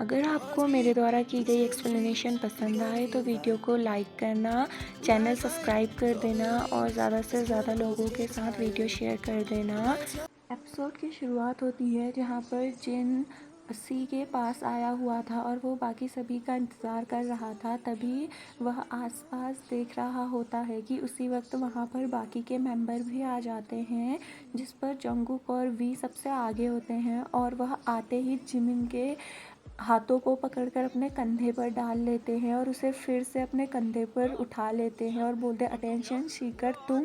अगर आपको मेरे द्वारा की गई एक्सप्लेनेशन पसंद आए तो वीडियो को लाइक करना, चैनल सब्सक्राइब कर देना और ज़्यादा से ज़्यादा लोगों के साथ वीडियो शेयर कर देना। एपिसोड की शुरुआत होती है जहाँ पर जिन सी के पास आया हुआ था और वो बाकी सभी का इंतज़ार कर रहा था। तभी वह आसपास देख रहा होता है कि उसी वक्त वहाँ पर बाकी के मेंबर भी आ जाते हैं, जिस पर जंगकुक और वी सबसे आगे होते हैं और वह आते ही जिमिन के हाथों को पकड़कर अपने कंधे पर डाल लेते हैं और उसे फिर से अपने कंधे पर उठा लेते हैं और बोलते हैं अटेंशन सीकर तुम।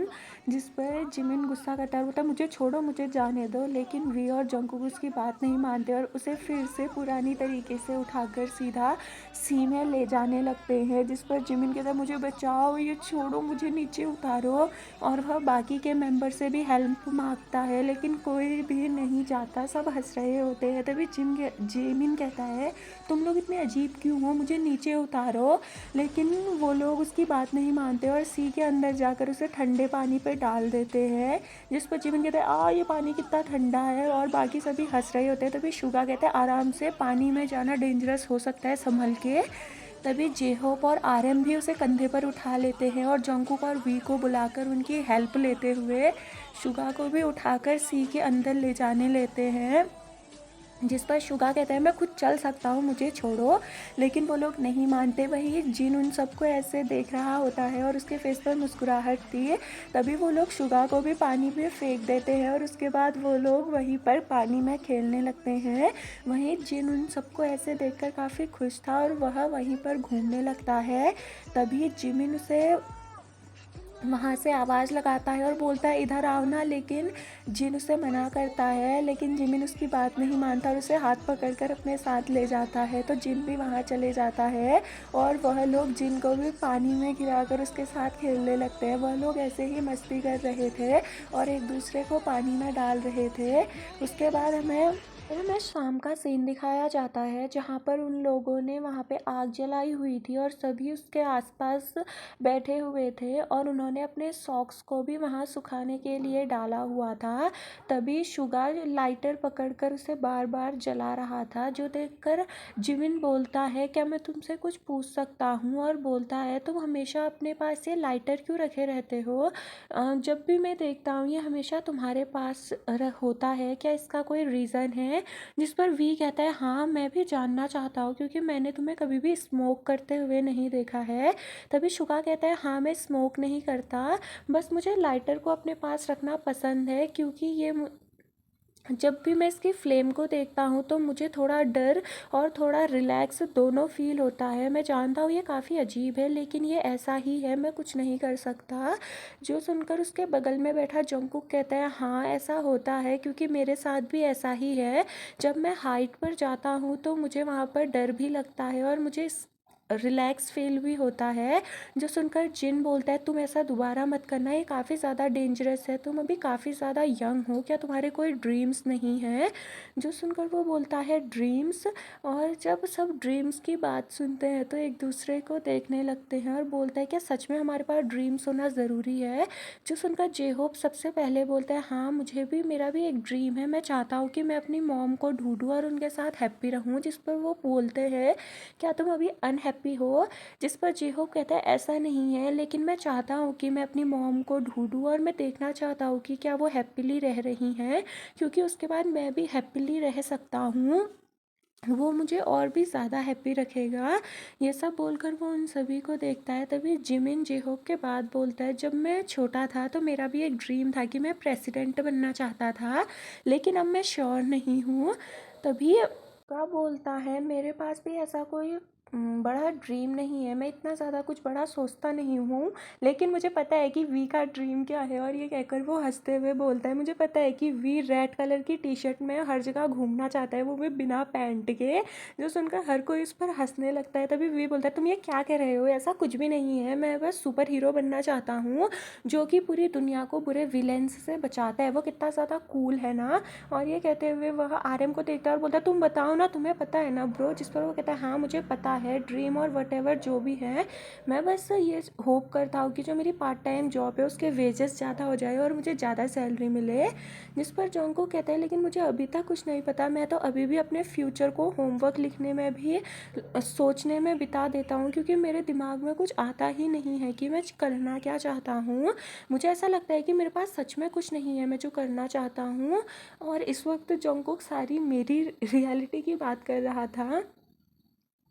जिस पर जिमिन गुस्सा करता है, बोलता है मुझे छोड़ो, मुझे जाने दो। लेकिन वी और जंगकुक उसकी बात नहीं मानते और उसे फिर से पुरानी तरीके से उठाकर सीधा सी में ले जाने लगते हैं। जिस पर जिमिन कहता है मुझे बचाओ, ये छोड़ो, मुझे नीचे उतारो। और वह बाकी के मेंबर से भी हेल्प मांगता है लेकिन कोई भी नहीं जाता, सब हंस रहे होते हैं। तभी जिमिन कहता है तुम लोग इतने अजीब क्यों हो, मुझे नीचे उतारो। लेकिन वो लोग उसकी बात नहीं मानते और सी के अंदर जाकर उसे ठंडे पानी पे डाल देते हैं। जिस पर जिमिन कहता है ये पानी कितना ठंडा है और बाकी सभी हंस रहे होते हैं। तभी शुगा कहते हैं आराम से, पानी में जाना डेंजरस हो सकता है, संभल के। तभी जेहोप और आरएम भी उसे कंधे पर उठा लेते हैं और जंगकुक और वी को बुलाकर उनकी हेल्प लेते हुए शुगा को भी उठाकर सी के अंदर ले जाने लेते हैं। जिस पर शुगा कहता है मैं खुद चल सकता हूँ, मुझे छोड़ो। लेकिन वो लोग नहीं मानते। वही जिन उन सबको ऐसे देख रहा होता है और उसके फेस पर मुस्कुराहट थी। तभी वो लोग शुगा को भी पानी में फेंक देते हैं और उसके बाद वो लोग वहीं पर पानी में खेलने लगते हैं। वहीं जिन उन सबको ऐसे देखकर काफ़ी खुश था और वह वहीं पर घूमने लगता है। तभी जिमिन उसे वहाँ से आवाज़ लगाता है और बोलता है इधर आओ ना। लेकिन जिन उसे मना करता है, लेकिन जिमिन उसकी बात नहीं मानता और उसे हाथ पकड़कर अपने साथ ले जाता है। तो जिन भी वहाँ चले जाता है और वह लोग जिन को भी पानी में गिराकर उसके साथ खेलने लगते हैं। वह लोग ऐसे ही मस्ती कर रहे थे और एक दूसरे को पानी में डाल रहे थे। उसके बाद हमें शाम का सीन दिखाया जाता है जहाँ पर उन लोगों ने वहाँ पे आग जलाई हुई थी और सभी उसके आसपास बैठे हुए थे और उन्होंने अपने सॉक्स को भी वहाँ सुखाने के लिए डाला हुआ था। तभी शुगा लाइटर पकड़कर उसे बार बार जला रहा था, जो देखकर जिमिन बोलता है क्या मैं तुमसे कुछ पूछ सकता हूँ। और बोलता है तुम हमेशा अपने पास ये लाइटर क्यों रखे रहते हो, जब भी मैं देखता हूँ ये हमेशा तुम्हारे पास होता है, क्या इसका कोई रीज़न है। जिस पर वी कहता है हाँ मैं भी जानना चाहता हूँ क्योंकि मैंने तुम्हें कभी भी स्मोक करते हुए नहीं देखा है। तभी शुगा कहता है हाँ मैं स्मोक नहीं करता, बस मुझे लाइटर को अपने पास रखना पसंद है क्योंकि जब भी मैं इसकी फ्लेम को देखता हूँ तो मुझे थोड़ा डर और थोड़ा रिलैक्स दोनों फील होता है। मैं जानता हूँ ये काफ़ी अजीब है लेकिन ये ऐसा ही है, मैं कुछ नहीं कर सकता। जो सुनकर उसके बगल में बैठा जंगकुक कहता है हाँ ऐसा होता है क्योंकि मेरे साथ भी ऐसा ही है। जब मैं हाइट पर जाता हूँ तो मुझे वहाँ पर डर भी लगता है और मुझे रिलैक्स फील भी होता है। जो सुनकर जिन बोलता है तुम ऐसा दोबारा मत करना, ये काफ़ी ज़्यादा डेंजरस है, तुम अभी काफ़ी ज़्यादा यंग हो, क्या तुम्हारे कोई ड्रीम्स नहीं हैं। जो सुनकर वो बोलता है ड्रीम्स। और जब सब ड्रीम्स की बात सुनते हैं तो एक दूसरे को देखने लगते हैं और बोलता है क्या सच में हमारे पास ड्रीम्स होना ज़रूरी है। जो सुनकर जे होप सबसे पहले बोलता है हाँ मुझे भी, मेरा भी एक ड्रीम है, मैं चाहता हूँ कि मैं अपनी मॉम को ढूंढूँ और उनके साथ हैप्पी रहूँ। जिस पर वो बोलते हैं क्या तुम अभी अनहैप्पी हो। जिस पर जेहोप कहता है ऐसा नहीं है, लेकिन मैं चाहता हूँ कि मैं अपनी मॉम को ढूंढूँ और मैं देखना चाहता हूँ कि क्या वो हैप्पीली रह रही हैं, क्योंकि उसके बाद मैं भी हैप्पीली रह सकता हूँ, वो मुझे और भी ज़्यादा हैप्पी रखेगा। ये सब बोलकर वो उन सभी को देखता है। तभी जिमिन जेहोप के बाद बोलता है जब मैं छोटा था तो मेरा भी एक ड्रीम था कि मैं प्रेसिडेंट बनना चाहता था, लेकिन अब मैं श्योर नहीं हूँ। तभी का बोलता है मेरे पास भी ऐसा कोई बड़ा ड्रीम नहीं है, मैं इतना ज़्यादा कुछ बड़ा सोचता नहीं हूँ, लेकिन मुझे पता है कि वी का ड्रीम क्या है। और ये कहकर वो हंसते हुए बोलता है मुझे पता है कि वी रेड कलर की टी शर्ट में हर जगह घूमना चाहता है, वो भी बिना पैंट के। जो सुनकर हर कोई उस पर हंसने लगता है। तभी वी बोलता है तुम ये क्या कह रहे हो, ऐसा कुछ भी नहीं है, मैं बस सुपर हीरो बनना चाहता हूँ जो कि पूरी दुनिया को बुरे विलेंस से बचाता है, वो कितना ज़्यादा कूल है ना। और ये कहते हुए वह आरएम को देखता है और बोलता है तुम बताओ ना, तुम्हें पता है ना ब्रो। जिस पर वो कहता है हाँ मुझे पता है, ड्रीम और वटेवर जो भी है, मैं बस ये होप करता हूँ कि जो मेरी पार्ट टाइम जॉब है उसके वेजेस ज़्यादा हो जाए और मुझे ज़्यादा सैलरी मिले। जिस पर जंगकुक कहता है लेकिन मुझे अभी तक कुछ नहीं पता, मैं तो अभी भी अपने फ्यूचर को होमवर्क लिखने में भी सोचने में बिता देता हूँ, क्योंकि मेरे दिमाग में कुछ आता ही नहीं है कि मैं करना क्या चाहता हूँ। मुझे ऐसा लगता है कि मेरे पास सच में कुछ नहीं है मैं जो करना चाहता हूँ। और इस वक्त जंगकुक सारी मेरी रियलिटी की बात कर रहा था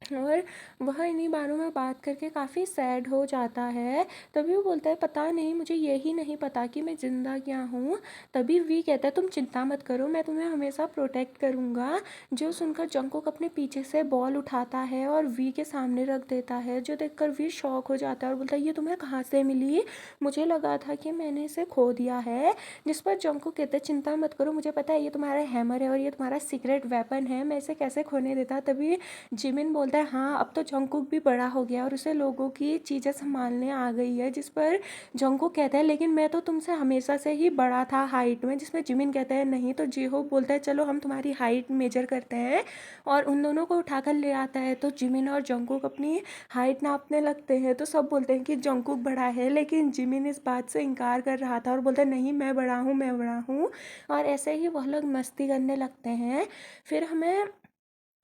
और वह इन्हीं बारों में बात करके काफ़ी सैड हो जाता है। तभी वो बोलता है पता नहीं, मुझे यही नहीं पता कि मैं ज़िंदा क्या हूँ। तभी वी कहता है तुम चिंता मत करो, मैं तुम्हें हमेशा प्रोटेक्ट करूँगा। जो सुनकर जंगकुक अपने पीछे से बॉल उठाता है और वी के सामने रख देता है, जो देखकर वी शॉक हो जाता है और बोलता है ये तुम्हें कहाँ से मिली, मुझे लगा था कि मैंने इसे खो दिया है। जिस पर जंगकुक कहते हैं चिंता मत करो, मुझे पता है ये तुम्हारा हैमर है और ये तुम्हारा सीक्रेट वेपन है, मैं इसे कैसे खोने देता। तभी जिमिन बोलता है हाँ अब तो जंगकुक भी बड़ा हो गया और उसे लोगों की चीज़ें संभालने आ गई है। जिस पर जंगकुक कहता है लेकिन मैं तो तुमसे हमेशा से ही बड़ा था हाइट में। जिसमें जिमिन कहता है नहीं, तो जीहोप बोलता है चलो हम तुम्हारी हाइट मेजर करते हैं और उन दोनों को उठाकर ले आता है। तो जिमिन और जंगकुक अपनी हाइट नापने लगते हैं, तो सब बोलते हैं कि जंगकुक बड़ा है, लेकिन जिमिन इस बात से इनकार कर रहा था और बोलता है नहीं मैं बड़ा हूँ, मैं बड़ा हूँ। और ऐसे ही वह लोग मस्ती करने लगते हैं। फिर हमें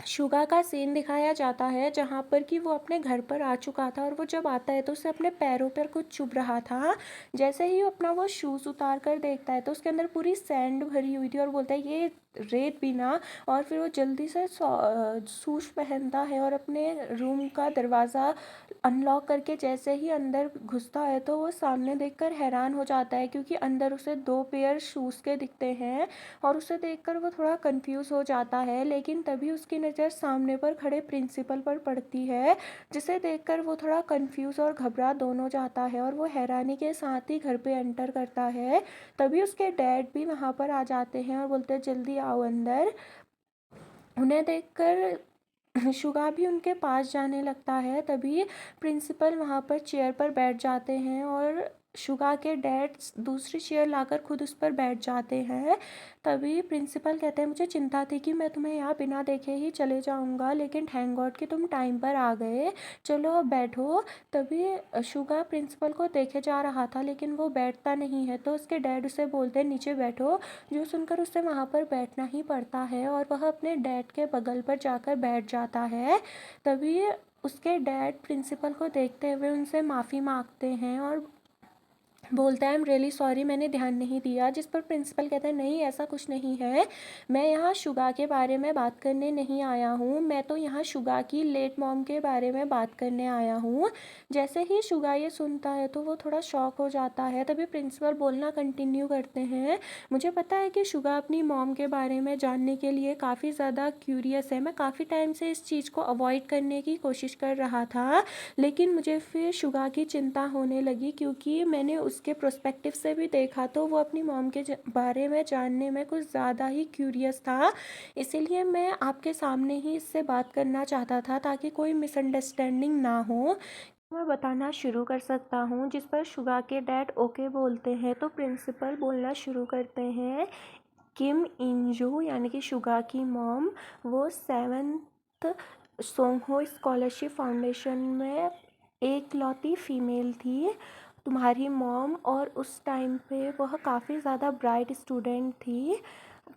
शुगा का सीन दिखाया जाता है जहाँ पर कि वो अपने घर पर आ चुका था और वो जब आता है तो उसे अपने पैरों पर कुछ चुभ रहा था। जैसे ही वो अपना वो शूज़ उतार कर देखता है तो उसके अंदर पूरी सैंड भरी हुई थी और बोलता है ये रेत भी ना। और फिर वो जल्दी से शूज़ पहनता है और अपने रूम का दरवाज़ा अनलॉक करके जैसे ही अंदर घुसता है तो वो सामने देखकर हैरान हो जाता है, क्योंकि अंदर उसे 2 पेयर शूज़ के दिखते हैं और उसे देखकर वो थोड़ा कंफ्यूज हो जाता है। लेकिन तभी उसकी नज़र सामने पर खड़े प्रिंसिपल पर पड़ती है, जिसे देखकर वो थोड़ा कंफ्यूज और घबरा दोनों जाता है और वो हैरानी के साथ ही घर पे एंटर करता है। तभी उसके डैड भी वहाँ पर आ जाते हैं और बोलते हैं जल्दी आओ अंदर। उन्हें देखकर शुगा भी उनके पास जाने लगता है। तभी प्रिंसिपल वहाँ पर चेयर पर बैठ जाते हैं और शुगा के डैड दूसरी चेयर लाकर खुद उस पर बैठ जाते हैं। तभी प्रिंसिपल कहते हैं मुझे चिंता थी कि मैं तुम्हें यहाँ बिना देखे ही चले जाऊँगा, लेकिन थैंक गॉड कि तुम टाइम पर आ गए, चलो अब बैठो। तभी शुगा प्रिंसिपल को देखे जा रहा था लेकिन वो बैठता नहीं है, तो उसके डैड उसे बोलते हैं नीचे बैठो। जो सुनकर उसे वहाँ पर बैठना ही पड़ता है और वह अपने डैड के बगल पर जाकर बैठ जाता है। तभी उसके डैड प्रिंसिपल को देखते हुए उनसे माफ़ी मांगते हैं और बोलता है आई एम रियली सॉरी, मैंने ध्यान नहीं दिया। जिस पर प्रिंसिपल कहता है नहीं ऐसा कुछ नहीं है, मैं यहाँ शुगा के बारे में बात करने नहीं आया हूँ, मैं तो यहाँ शुगा की लेट मॉम के बारे में बात करने आया हूँ। जैसे ही शुगा ये सुनता है तो वो थोड़ा शॉक हो जाता है। तभी प्रिंसिपल बोलना कंटिन्यू करते हैं मुझे पता है कि शुगा अपनी मॉम के बारे में जानने के लिए काफ़ी ज़्यादा क्यूरियस है, मैं काफ़ी टाइम से इस चीज़ को अवॉइड करने की कोशिश कर रहा था, लेकिन मुझे फिर शुगा की चिंता होने लगी क्योंकि मैंने उसके प्रोस्पेक्टिव से भी देखा तो वो अपनी मॉम के बारे में जानने में कुछ ज़्यादा ही क्यूरियस था। इसीलिए मैं आपके सामने ही इससे बात करना चाहता था ताकि कोई मिसअंडरस्टैंडिंग ना हो। मैं बताना शुरू कर सकता हूँ। जिस पर शुगा के डैड ओके बोलते हैं तो प्रिंसिपल बोलना शुरू करते हैं किम इंजू यानी कि शुगा की मॉम वो 7th सोंगहो स्कॉलरशिप फाउंडेशन में एक लौती फीमेल थी, तुम्हारी मॉम, और उस टाइम पे वह काफ़ी ज़्यादा ब्राइट स्टूडेंट थी।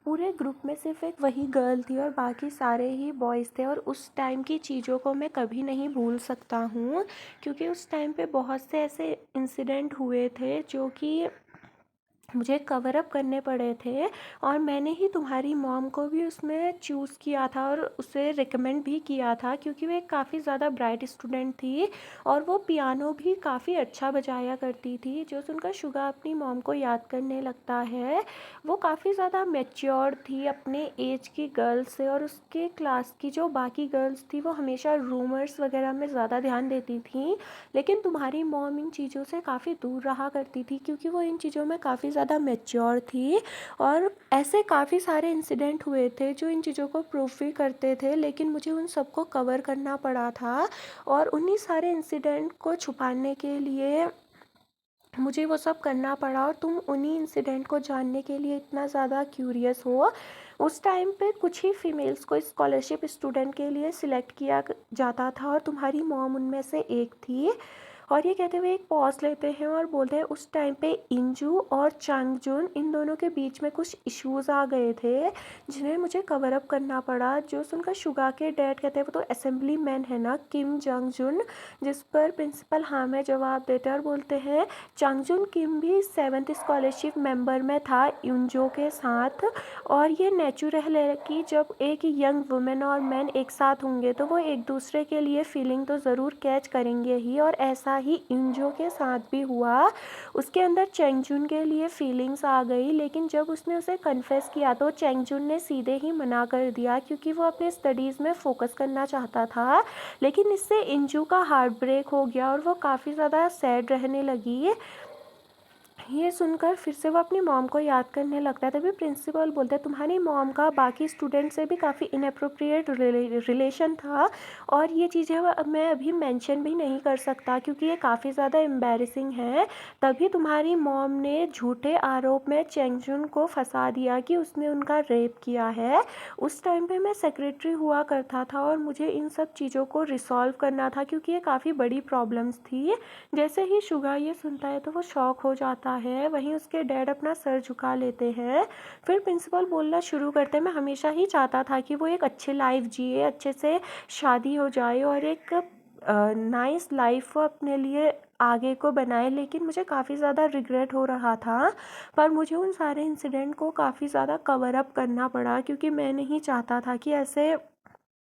पूरे ग्रुप में सिर्फ एक वही गर्ल थी और बाकी सारे ही बॉयज़ थे। और उस टाइम की चीज़ों को मैं कभी नहीं भूल सकता हूँ, क्योंकि उस टाइम पे बहुत से ऐसे इंसिडेंट हुए थे जो कि मुझे कवर अप करने पड़े थे। और मैंने ही तुम्हारी मॉम को भी उसमें चूज़ किया था और उसे रिकमेंड भी किया था, क्योंकि वो एक काफ़ी ज़्यादा ब्राइट स्टूडेंट थी और वो पियानो भी काफ़ी अच्छा बजाया करती थी। जो सुनकर शुगा अपनी मॉम को याद करने लगता है। वो काफ़ी ज़्यादा मैच्योर थी अपने एज की गर्ल्स से, और उसके क्लास की जो बाकी गर्ल्स थी वो हमेशा रूमर्स वगैरह में ज़्यादा ध्यान देती थी, लेकिन तुम्हारी मॉम इन चीज़ों से काफ़ी दूर रहा करती थी क्योंकि वो इन चीज़ों में काफ़ी ज़्यादा मैच्योर थी। और ऐसे काफ़ी सारे इंसिडेंट हुए थे जो इन चीज़ों को प्रूफ भी करते थे, लेकिन मुझे उन सबको कवर करना पड़ा था। और उन्हीं सारे इंसिडेंट को छुपाने के लिए मुझे वो सब करना पड़ा और तुम उन्हीं इंसिडेंट को जानने के लिए इतना ज़्यादा क्यूरियस हो। उस टाइम पे कुछ ही फीमेल्स को स्कॉलरशिप स्टूडेंट के लिए सिलेक्ट किया जाता था और तुम्हारी मॉम उनमें से एक थी। और ये कहते हुए एक पॉज लेते हैं और बोलते हैं उस टाइम पे इंजू और चांगजुन इन दोनों के बीच में कुछ इश्यूज आ गए थे जिन्हें मुझे कवर अप करना पड़ा। जो सुनकर शुगा के डैड कहते हैं वो तो असेंबली मैन है ना किम जंग जुन, जिस पर प्रिंसिपल हाँ में जवाब देते हैं और बोलते हैं चांगजुन किम भी 7th स्कॉलरशिप मेंबर में था यूनजो के साथ। और ये नेचुरल है कि जब एक यंग वुमेन और मैन एक साथ होंगे तो वो एक दूसरे के लिए फीलिंग तो ज़रूर कैच करेंगे ही, और ऐसा ही यूनजो के साथ भी हुआ। उसके अंदर चेंगजुन के लिए फीलिंग्स आ गई, लेकिन जब उसने उसे कन्फेस किया तो चेंगजुन ने सीधे ही मना कर दिया क्योंकि वो अपने स्टडीज़ में फोकस करना चाहता था। लेकिन इससे इंजू का हार्ट ब्रेक हो गया और वो काफ़ी ज़्यादा सैड रहने लगी। ये सुनकर फिर से वो अपनी मॉम को याद करने लगता है। तभी प्रिंसिपल बोलते हैं तुम्हारी मॉम का बाकी स्टूडेंट से भी काफ़ी इनअप्रोप्रिएट रिलेशन था और ये चीज़ें मैं अभी मेंशन भी नहीं कर सकता क्योंकि ये काफ़ी ज़्यादा एम्बैरेसिंग है। तभी तुम्हारी मॉम ने झूठे आरोप में चेंगजुन को फंसा दिया कि उसने उनका रेप किया है। उस टाइम पे मैं सेक्रेटरी हुआ करता था और मुझे इन सब चीज़ों को रिसॉल्व करना था क्योंकि ये काफ़ी बड़ी प्रॉब्लम्स थी। जैसे ही शुगा ये सुनता है तो वो शॉक हो जाता है। वहीं उसके डैड अपना सर झुका लेते हैं। फिर प्रिंसिपल बोलना शुरू करते हैं मैं हमेशा ही चाहता था कि वो एक अच्छी लाइफ जिए, अच्छे से शादी हो जाए और एक नाइस लाइफ अपने लिए आगे को बनाए, लेकिन मुझे काफ़ी ज़्यादा रिग्रेट हो रहा था। पर मुझे उन सारे इंसिडेंट को काफ़ी ज़्यादा कवर अप करना पड़ा क्योंकि मैं नहीं चाहता था कि ऐसे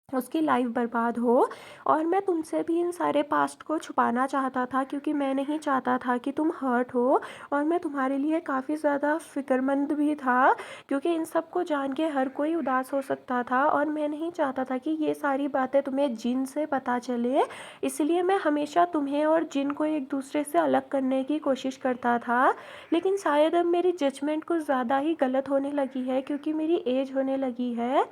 उसकी लाइफ बर्बाद हो। और मैं तुमसे भी इन सारे पास्ट को छुपाना चाहता था क्योंकि मैं नहीं चाहता था कि तुम हर्ट हो। और मैं तुम्हारे लिए काफ़ी ज़्यादा फ़िक्रमंद भी था क्योंकि इन सब को जान के हर कोई उदास हो सकता था और मैं नहीं चाहता था कि ये सारी बातें तुम्हें जिन से पता चले। इसलिए मैं हमेशा तुम्हें और जिन को एक दूसरे से अलग करने की कोशिश करता था। लेकिन शायद अब मेरी जजमेंट कुछ ज़्यादा ही गलत होने लगी है क्योंकि मेरी एज होने लगी है।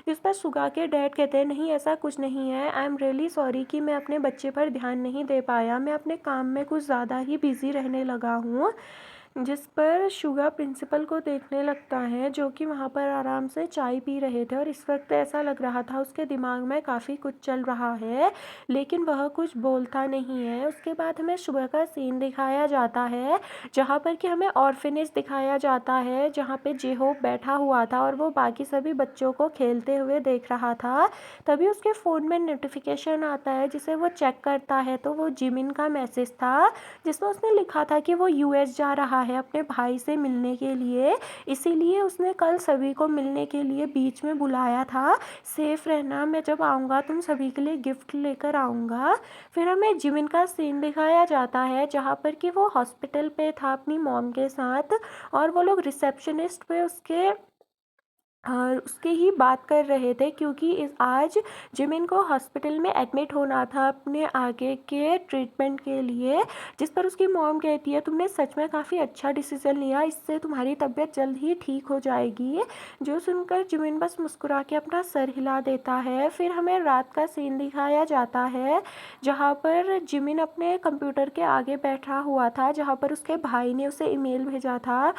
इस पर सुगा के डैड कहते हैं नहीं ऐसा कुछ नहीं है, आई एम रियली सॉरी कि मैं अपने बच्चे पर ध्यान नहीं दे पाया, मैं अपने काम में कुछ ज़्यादा ही बिजी रहने लगा हूँ। जिस पर शुगा प्रिंसिपल को देखने लगता है जो कि वहाँ पर आराम से चाय पी रहे थे और इस वक्त ऐसा लग रहा था उसके दिमाग में काफ़ी कुछ चल रहा है लेकिन वह कुछ बोलता नहीं है। उसके बाद हमें सुबह का सीन दिखाया जाता है जहाँ पर कि हमें ऑर्फेनेज दिखाया जाता है जहाँ पे जेहोप बैठा हुआ था और वो बाकी सभी बच्चों को खेलते हुए देख रहा था। तभी उसके फ़ोन में नोटिफिकेशन आता है जिसे वो चेक करता है तो वो जिमिन का मैसेज था जिसमें उसने लिखा था कि वो यूएस जा रहा है अपने भाई से मिलने के लिए, इसीलिए उसने कल सभी को मिलने के लिए बीच में बुलाया था। सेफ रहना, मैं जब आऊँगा तुम सभी के लिए गिफ्ट लेकर आऊँगा। फिर हमें जिमिन का सीन दिखाया जाता है जहाँ पर कि वो हॉस्पिटल पे था अपनी मॉम के साथ और वो लोग रिसेप्शनिस्ट पे उसकी ही बात कर रहे थे क्योंकि आज जिमिन को हॉस्पिटल में एडमिट होना था अपने आगे के ट्रीटमेंट के लिए। जिस पर उसकी मॉम कहती है तुमने सच में काफ़ी अच्छा डिसीजन लिया, इससे तुम्हारी तबीयत जल्द ही ठीक हो जाएगी। जो सुनकर जिमिन बस मुस्कुरा के अपना सर हिला देता है। फिर हमें रात का सीन दिखाया जाता है जहाँ पर जिमिन अपने कंप्यूटर के आगे बैठा हुआ था जहाँ पर उसके भाई ने उसे ईमेल भेजा था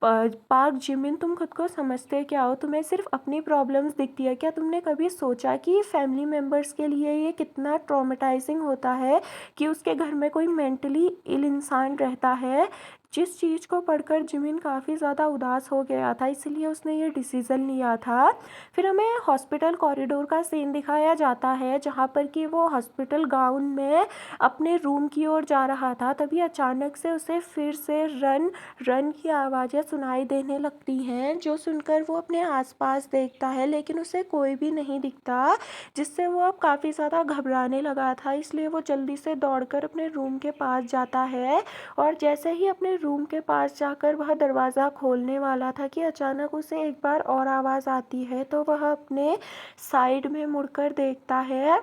पार्क जिमिन तुम खुद को समझते क्या हो, तुम्हें सिर्फ अपनी प्रॉब्लम्स दिखती है क्या? तुमने कभी सोचा कि फैमिली मेम्बर्स के लिए ये कितना ट्रॉमेटाइजिंग होता है कि उसके घर में कोई मेंटली इल इंसान रहता है। जिस चीज़ को पढ़कर जिमिन काफ़ी ज़्यादा उदास हो गया था इसलिए उसने ये डिसीज़न लिया था। फिर हमें हॉस्पिटल कॉरिडोर का सीन दिखाया जाता है जहाँ पर कि वो हॉस्पिटल गाउन में अपने रूम की ओर जा रहा था। तभी अचानक से उसे फिर से रन रन की आवाज़ें सुनाई देने लगती हैं जो सुनकर वो अपने आसपास देखता है लेकिन उसे कोई भी नहीं दिखता, जिससे वो अब काफ़ी ज़्यादा घबराने लगा था। इसलिए वो जल्दी से दौड़कर अपने रूम के पास जाता है और जैसे ही अपने रूम के पास जाकर वह दरवाज़ा खोलने वाला था कि अचानक उसे एक बार और आवाज़ आती है तो वह अपने साइड में मुड़कर देखता है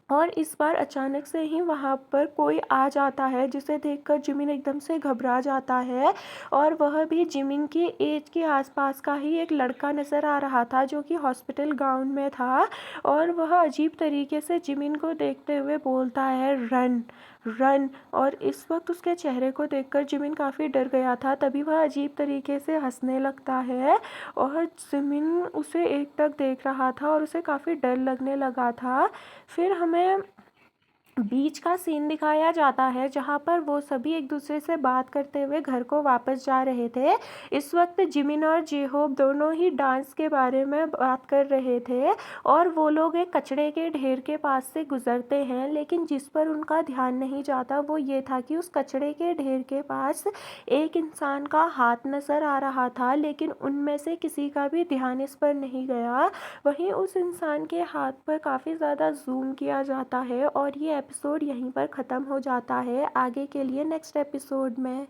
और इस बार अचानक से ही वहाँ पर कोई आ जाता है जिसे देखकर जिमिन एकदम से घबरा जाता है। और वह भी जिमिन की एज के आसपास का ही एक लड़का नज़र आ रहा था जो कि हॉस्पिटल गाउन में था और वह अजीब तरीके से जिमिन को देखते हुए बोलता है रन रन। और इस वक्त उसके चेहरे को देखकर जिमिन काफ़ी डर गया था। तभी वह अजीब तरीके से हंसने लगता है और जिमिन उसे एकटक देख रहा था और उसे काफ़ी डर लगने लगा था। फिर हमें बीच का सीन दिखाया जाता है जहाँ पर वो सभी एक दूसरे से बात करते हुए घर को वापस जा रहे थे। इस वक्त जिमिन और जेहोब दोनों ही डांस के बारे में बात कर रहे थे और वो लोग एक कचड़े के ढेर के पास से गुजरते हैं, लेकिन जिस पर उनका ध्यान नहीं जाता वो ये था कि उस कचड़े के ढेर के पास एक इंसान का हाथ नज़र आ रहा था, लेकिन उनमें से किसी का भी ध्यान इस पर नहीं गया। वहीं उस इंसान के हाथ पर काफ़ी ज़्यादा जूम किया जाता है और ये एपिसोड यहीं पर ख़त्म हो जाता है। आगे के लिए नेक्स्ट एपिसोड में